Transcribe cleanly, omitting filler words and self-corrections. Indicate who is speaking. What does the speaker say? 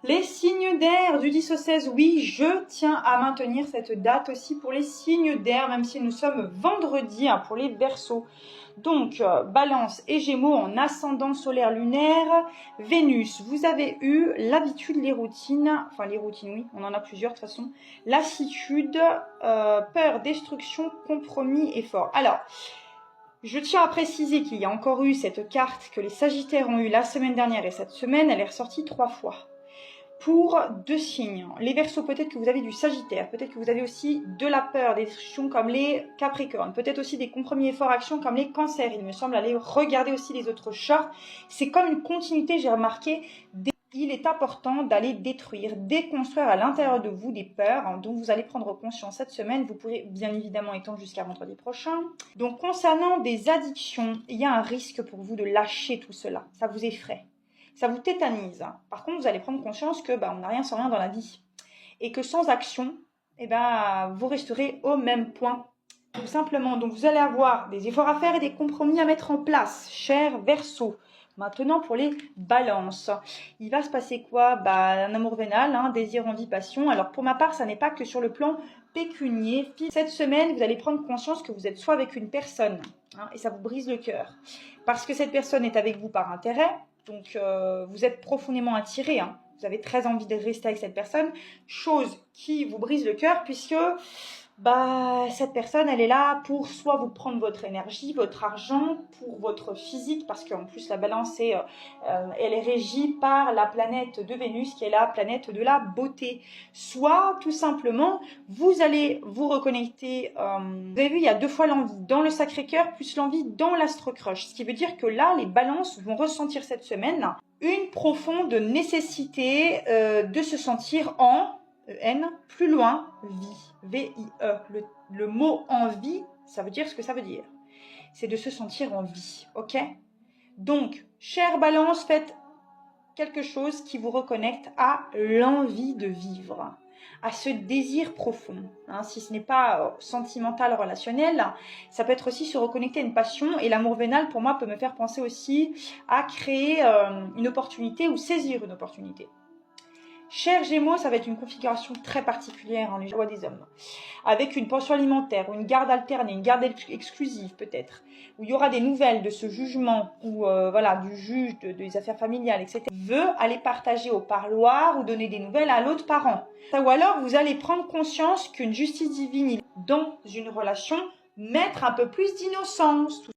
Speaker 1: Les signes d'air du 10 au 16, oui, je tiens à maintenir cette date aussi pour les signes d'air, même si nous sommes vendredi pour les Verseaux. Donc, Balance et Gémeaux en ascendant solaire lunaire. Vénus, vous avez eu l'habitude, les routines, oui, on en a plusieurs de toute façon. Lassitude, peur, destruction, compromis, effort. Alors, je tiens à préciser qu'il y a encore eu cette carte que les Sagittaires ont eu la semaine dernière et cette semaine, elle est ressortie 3 fois. Pour 2 signes, les Verseaux, peut-être que vous avez du Sagittaire, peut-être que vous avez aussi de la peur, des destructions comme les Capricornes, peut-être aussi des compromis efforts actions comme les Cancers, il me semble. Aller regarder aussi les autres charts, c'est comme une continuité, j'ai remarqué. Il est important d'aller détruire, déconstruire à l'intérieur de vous des peurs dont vous allez prendre conscience cette semaine. Vous pourrez bien évidemment étendre jusqu'à vendredi prochain. Donc concernant des addictions, il y a un risque pour vous de lâcher tout cela. Ça vous effraie, ça vous tétanise. Par contre, vous allez prendre conscience que on n'a rien sans rien dans la vie. Et que sans action, vous resterez au même point. Tout simplement. Donc vous allez avoir des efforts à faire et des compromis à mettre en place, cher Verseau. Maintenant, pour les balances, il va se passer quoi? Un amour vénal, désir, envie, passion. Alors, pour ma part, ça n'est pas que sur le plan pécunier. Cette semaine, vous allez prendre conscience que vous êtes soit avec une personne, et ça vous brise le cœur, parce que cette personne est avec vous par intérêt, donc vous êtes profondément attiré, vous avez très envie de rester avec cette personne, chose qui vous brise le cœur, puisque cette personne, elle est là pour soit vous prendre votre énergie, votre argent, pour votre physique, parce qu'en plus la balance, elle est régie par la planète de Vénus, qui est la planète de la beauté. Soit, tout simplement, vous allez vous reconnecter, vous avez vu, il y a 2 fois l'envie dans le Sacré-Cœur, plus l'envie dans l'Astro-Crush. Ce qui veut dire que là, les balances vont ressentir cette semaine une profonde nécessité de se sentir en plus loin, vie, V-I-E. Le mot envie, ça veut dire ce que ça veut dire. C'est de se sentir en vie, ok? Donc, chère Balance, faites quelque chose qui vous reconnecte à l'envie de vivre, à ce désir profond. Si ce n'est pas sentimental, relationnel, ça peut être aussi se reconnecter à une passion. Et l'amour vénal, pour moi, peut me faire penser aussi à créer une opportunité ou saisir une opportunité. Cher Gémeaux, ça va être une configuration très particulière, les joies des hommes, avec une pension alimentaire, ou une garde alternée, une garde exclusive peut-être, où il y aura des nouvelles de ce jugement, ou du juge des affaires familiales, etc. Veut aller partager au parloir ou donner des nouvelles à l'autre parent. Ou alors vous allez prendre conscience qu'une justice divine dans une relation, mettre un peu plus d'innocence.